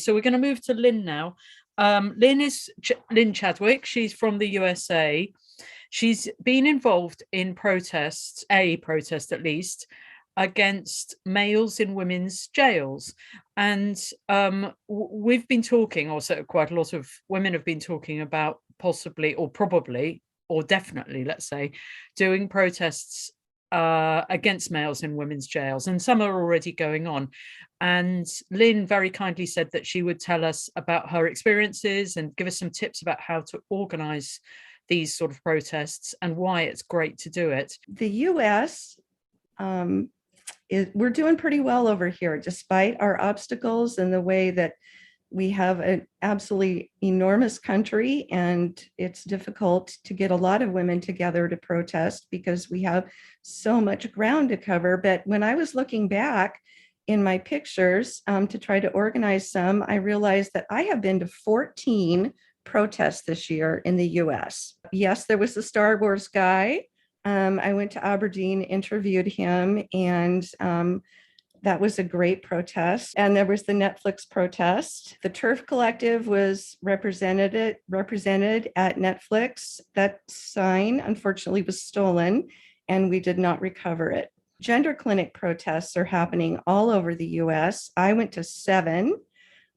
So we're going to move to Lynn now. Lynn is Lynn Chadwick. She's from the USA. She's been involved in protests, a protest at least, against males in women's jails. And we've been talking, also quite a lot of women have been talking about possibly or probably or definitely, let's say, doing protests against males in women's jails, and some are already going on. And Lynn very kindly said that she would tell us about her experiences and give us some tips about how to organize these sort of protests and why it's great to do it. The US, we're doing pretty well over here, despite our obstacles and the way that we have an absolutely enormous country, and it's difficult to get a lot of women together to protest because we have so much ground to cover. But when I was looking back in my pictures to try to organize some, I realized that I have been to 14 protests this year in the US. Yes, there was the Star Wars guy. I went to Aberdeen, interviewed him, and that was a great protest. And there was the Netflix protest. The Turf Collective was represented at Netflix. That sign, unfortunately, was stolen, and we did not recover it. Gender clinic protests are happening all over the US. I went to 7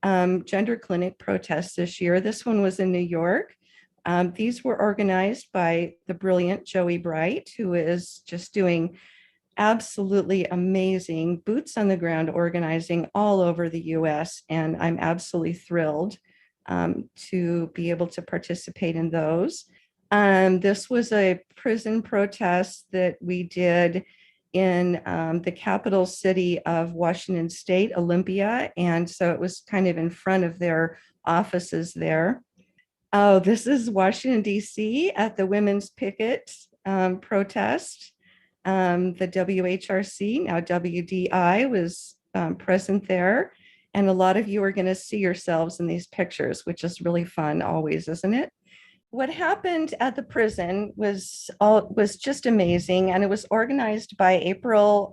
gender clinic protests this year. This one was in New York. These were organized by the brilliant Joey Bright, who is just doing absolutely amazing boots on the ground organizing all over the US. And I'm absolutely thrilled to be able to participate in those. This was a prison protest that we did in the capital city of Washington State, Olympia. And so it was kind of in front of their offices there. Oh, this is Washington, D.C. at the Women's Picket protest. The WHRC, now WDI, was present there. And a lot of you are going to see yourselves in these pictures, which is really fun always, isn't it? What happened at the prison was just amazing. And it was organized by April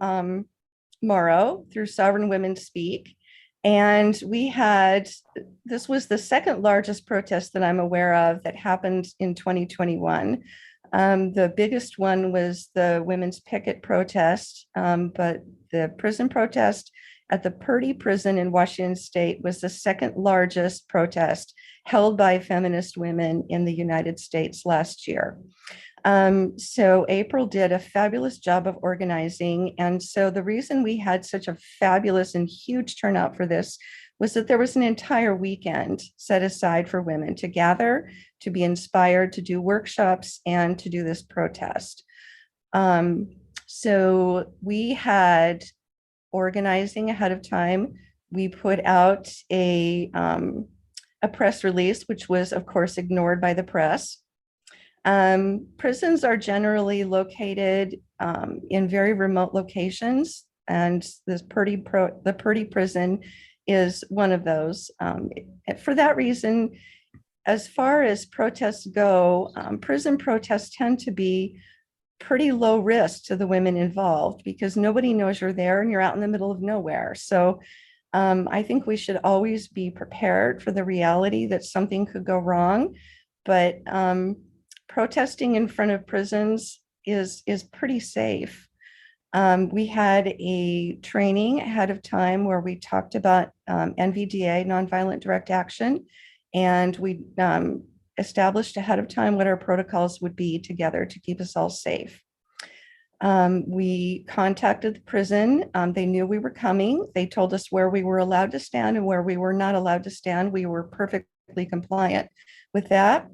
Morrow through Sovereign Women Speak. And this was the second largest protest that I'm aware of that happened in 2021. The biggest one was the women's picket protest, but the prison protest at the Purdy prison in Washington State was the second largest protest held by feminist women in the United States last year. So April did a fabulous job of organizing. And so the reason we had such a fabulous and huge turnout for this was that there was an entire weekend set aside for women to gather, to be inspired, to do workshops, and to do this protest. So we had organizing ahead of time. We put out a press release, which was, of course, ignored by the press. Prisons are generally located in very remote locations, and the Purdy prison is one of those. For that reason, as far as protests go, prison protests tend to be pretty low risk to the women involved because nobody knows you're there and you're out in the middle of nowhere. So I think we should always be prepared for the reality that something could go wrong. But protesting in front of prisons is pretty safe. We had a training ahead of time where we talked about NVDA, nonviolent direct action, and we established ahead of time what our protocols would be together to keep us all safe. We contacted the prison. They knew we were coming. They told us where we were allowed to stand and where we were not allowed to stand. We were perfectly compliant with that.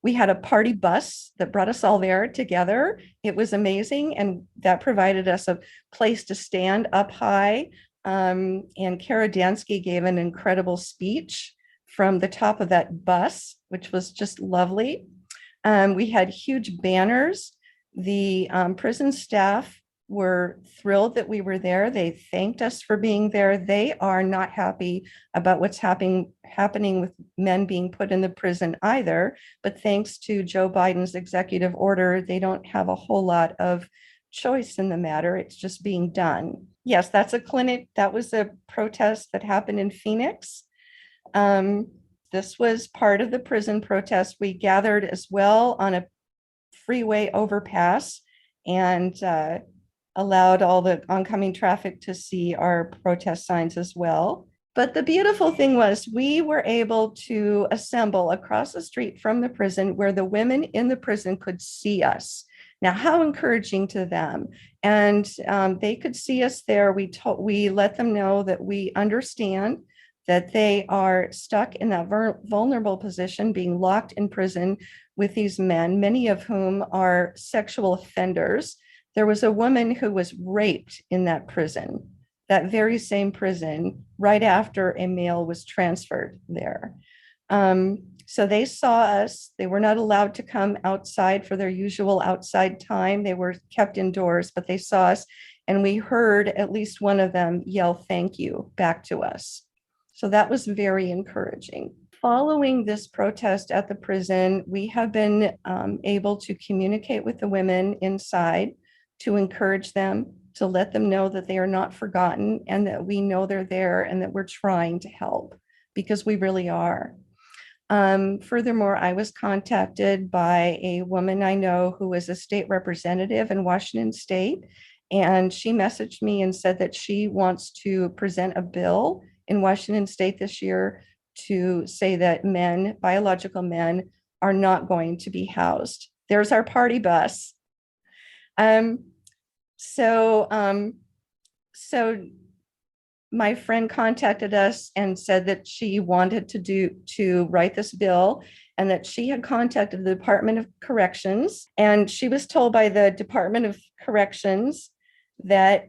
We had a party bus that brought us all there together. It was amazing, and that provided us a place to stand up high. And Kara Dansky gave an incredible speech from the top of that bus, which was just lovely. We had huge banners. The prison staff were thrilled that we were there. They thanked us for being there. They are not happy about what's happening with men being put in the prison either. But thanks to Joe Biden's executive order, they don't have a whole lot of choice in the matter. It's just being done. Yes, that's a clinic. That was a protest that happened in Phoenix. This was part of the prison protest. We gathered as well on a freeway overpass and allowed all the oncoming traffic to see our protest signs as well. But the beautiful thing was we were able to assemble across the street from the prison where the women in the prison could see us. Now, how encouraging to them. And they could see us there. We let them know that we understand that they are stuck in that vulnerable position, being locked in prison with these men, many of whom are sexual offenders. There was a woman who was raped in that prison, that very same prison, right after a male was transferred there. So they saw us. They were not allowed to come outside for their usual outside time. They were kept indoors, but they saw us, and we heard at least one of them yell "thank you" back to us. So that was very encouraging. Following this protest at the prison, we have been able to communicate with the women inside to encourage them, to let them know that they are not forgotten and that we know they're there and that we're trying to help, because we really are. Furthermore, I was contacted by a woman I know who is a state representative in Washington State, and she messaged me and said that she wants to present a bill in Washington State this year to say that men, biological men, are not going to be housed. There's our party bus. So my friend contacted us and said that she wanted to write this bill, and that she had contacted the Department of Corrections, and she was told by the Department of Corrections that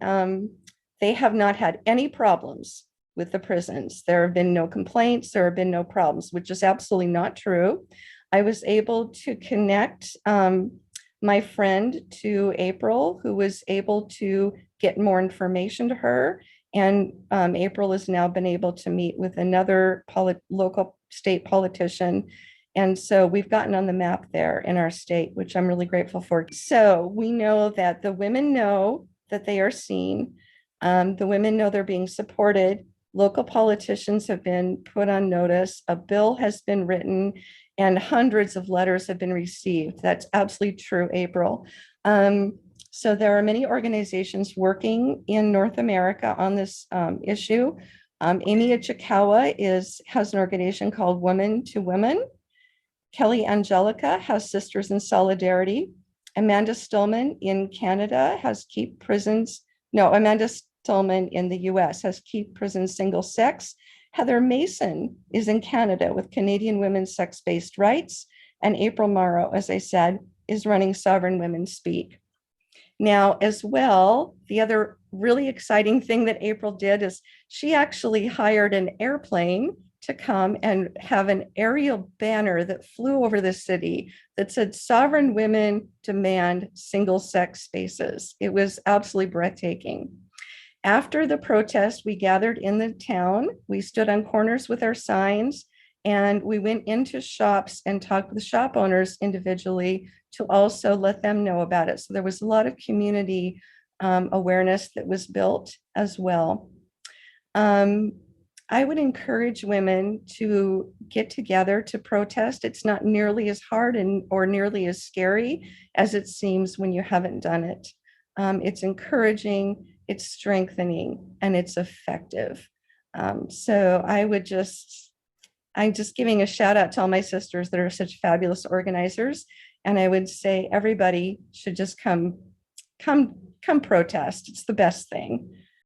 they have not had any problems with the prisons. There have been no complaints, there have been no problems, which is absolutely not true. I was able to connect my friend to April, who was able to get more information to her. And April has now been able to meet with another local state politician. And so we've gotten on the map there in our state, which I'm really grateful for. So we know that the women know that they are seen. The women know they're being supported. Local politicians have been put on notice. A bill has been written and hundreds of letters have been received. That's absolutely true, April. So there are many organizations working in North America on this issue. Amy Ichikawa has an organization called Women to Women. Kelly Angelica has Sisters in Solidarity. Amanda Stillman in Canada has Amanda Stillman in the US has Keep Prisons Single Sex. Heather Mason is in Canada with Canadian Women's Sex-Based Rights. And April Morrow, as I said, is running Sovereign Women Speak. Now, as well, the other really exciting thing that April did is she actually hired an airplane to come and have an aerial banner that flew over the city that said "Sovereign Women Demand Single-Sex Spaces." It was absolutely breathtaking. After the protest, we gathered in the town. We stood on corners with our signs, and we went into shops and talked with shop owners individually to also let them know about it. So there was a lot of community awareness that was built as well. I would encourage women to get together to protest. It's not nearly as hard or nearly as scary as it seems when you haven't done it. It's encouraging, it's strengthening, and it's effective. So I'm just giving a shout out to all my sisters that are such fabulous organizers. And I would say everybody should just come protest. It's the best thing.